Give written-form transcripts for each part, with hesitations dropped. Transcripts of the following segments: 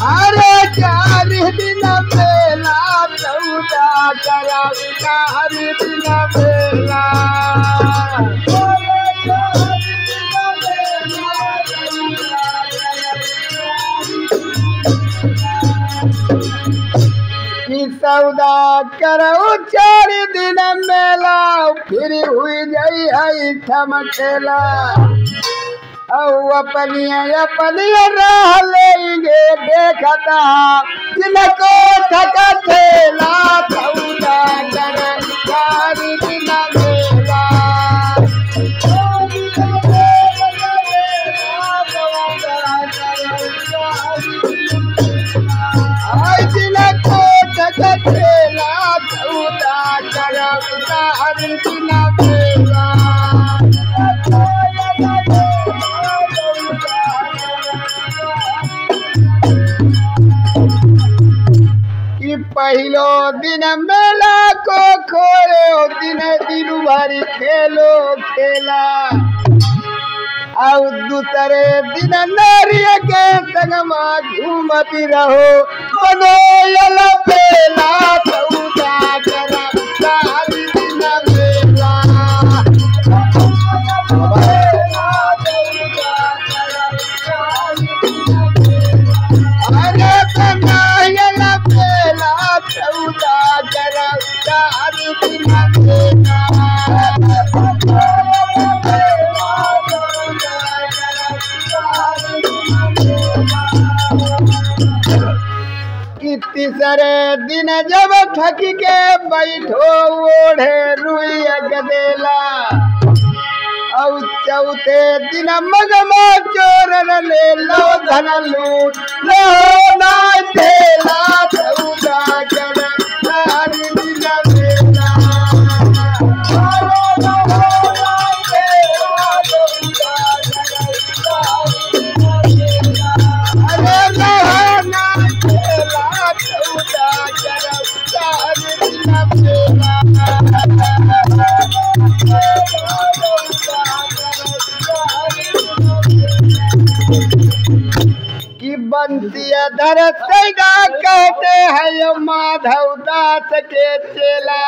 अरे 4 दिन मेला 14 करा 4 दिन मेला सौदा करो 4 दिन मेला फिर हुई गई है ठमकेला अपनी राह लेंगे देखता जिनको थका ठेला सौदा करो 4 दिन मेला जिनको थका ठेला सौदा करो 4 दिन मेला पहलो दिन मेला को खोलो दिन भर खेलो खेला और दूसरे दिन नारिया के संग घूमती रहो बनो पेला सौदा करा 4 दिन मेला अरे बनायला पेला सौदा करा 4 दिन मेला तीसरे दिन जब थक के बैठो ओढ़े रुई गदेला और चौथे दिन मगमा चोर ले लो धन लूट लो ना ठेला सौदा कर 4 दिन मेला अरे ना ठेला सौदा कर 4 दिन मेला कि बंसिया धर सैदा कहते हैं माधव दास के चेला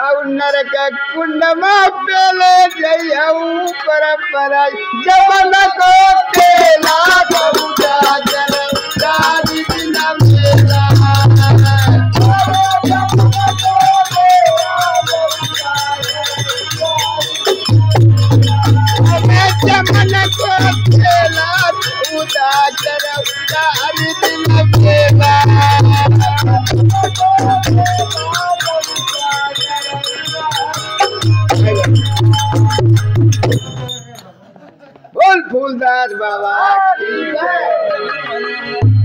और नरक कुंड में पेले जय ऊपर पर जबन को तेला सौदा कर 4 दिन मेला जमन को तेला सौदा कर 4 दिन मेला बोल फूलदास बाबा की जय।